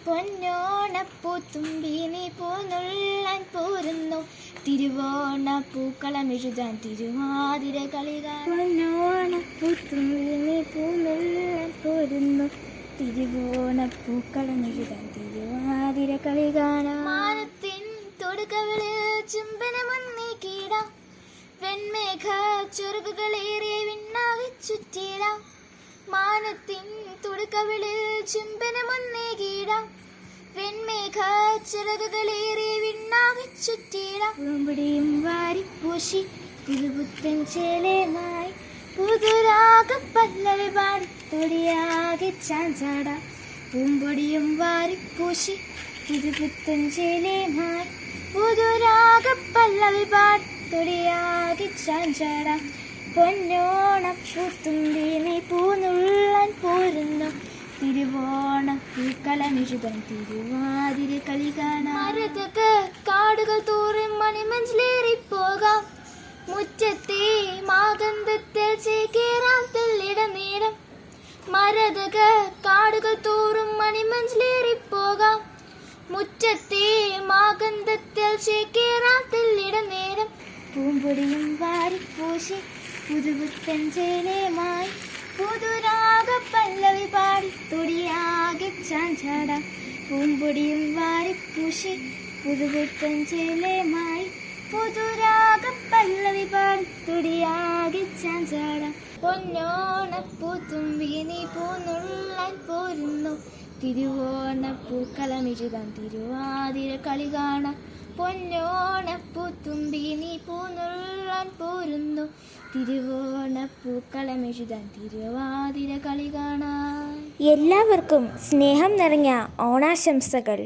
പൊന്നോണപ്പൂത്തുമ്പി നീ പൂന്നുള്ളാൻ പോരുന്നു, തിരുവോണ പൂക്കളമെഴുതാൻ തിരുവാതിര കളി കാണാൻ. പൊന്നോണപ്പൂത്തുമ്പി നീ പൂന്നുള്ളാൻ പോരുന്നു, തിരുവോണ പൂക്കളമെഴുതാൻ തിരുവാതിര കളി കാണാൻ. മാനത്തിൻ തൊടുകവിളിൽ ചുംബനമൊന്നീ കീടാം, വെൺമേഘ ചുരുക്കുകളേറെ വിണ്ണാകെ ചുറ്റിടാം. മാനത്തിൻ തുടുക്കവിളിൽ ചുംബനമൊന്നേ കീടാം, വെൺമേഘ ചിറകുകളേറെ വിണ്ണാകെ ചുറ്റിടാം. പൂമ്പൊടിയും വാരിപ്പൂശി പുതുപുത്തൻ ചേലേമായി, പുതുരാഗ പല്ലവി പാടി തൊടിയാകെ ചാഞ്ചാടാം. പൂമ്പൊടിയും വാരിപ്പൂശി പുതുപുത്തൻ ചേലേമായി, പുതുരാഗ പല്ലവി പാടി തൊടിയാകെ ചാഞ്ചാടാം. പൊന്നോണപ്പൂത്തുമ്പി നീ പൂന്നുള്ളാൻ പോരുന്നു, തിരുവോണ പൂക്കളമെഴുതാൻ തിരുവാതിര കളി കാണാൻ. മരതക കാടുകൾ തോറും മണിമഞ്ചിലേറിപ്പോകാം, മുറ്റത്തെ മാഗന്ധത്തിൽ ചേക്കേറാം തെല്ലിട നേരം. മരതക കാടുകൾ തോറും മണിമഞ്ചിലേറിപ്പോകാം, മുറ്റത്തെ മാഗന്ധത്തിൽ ചേക്കേറാം തെല്ലിട നേരം. പൂമ്പൊടിയും വാരിപ്പൂശി പുതുപുത്തൻ ചേലേമായി, പുതുരാഗ പല്ലവി പാടി തൊടിയാകെ ചാഞ്ചാടാം. പൂമ്പൊടിയും വാരിപ്പൂശി പുതുപുത്തൻ ചേലേമായി, പുതുരാഗ പല്ലവി പാടി തൊടിയാകെ ചാഞ്ചാടാം. പൊന്നോണപ്പൂത്തുമ്പി നീ പൂന്നുള്ളാൻ പോരുന്നു, തിരുവോണ പൂക്കളമെഴുതാൻ തിരുവാതിര കളി കാണാൻ. പൊന്നോണപ്പൂത്തുമ്പി നീ പൂന്നുള്ളാൻ പോരുന്നു, തിരുവോണ പൂക്കളമെഴുതാൻ തിരുവാതിര കളി കാണാൻ. എല്ലാവർക്കും സ്നേഹം നിറഞ്ഞ ഓണാശംസകൾ.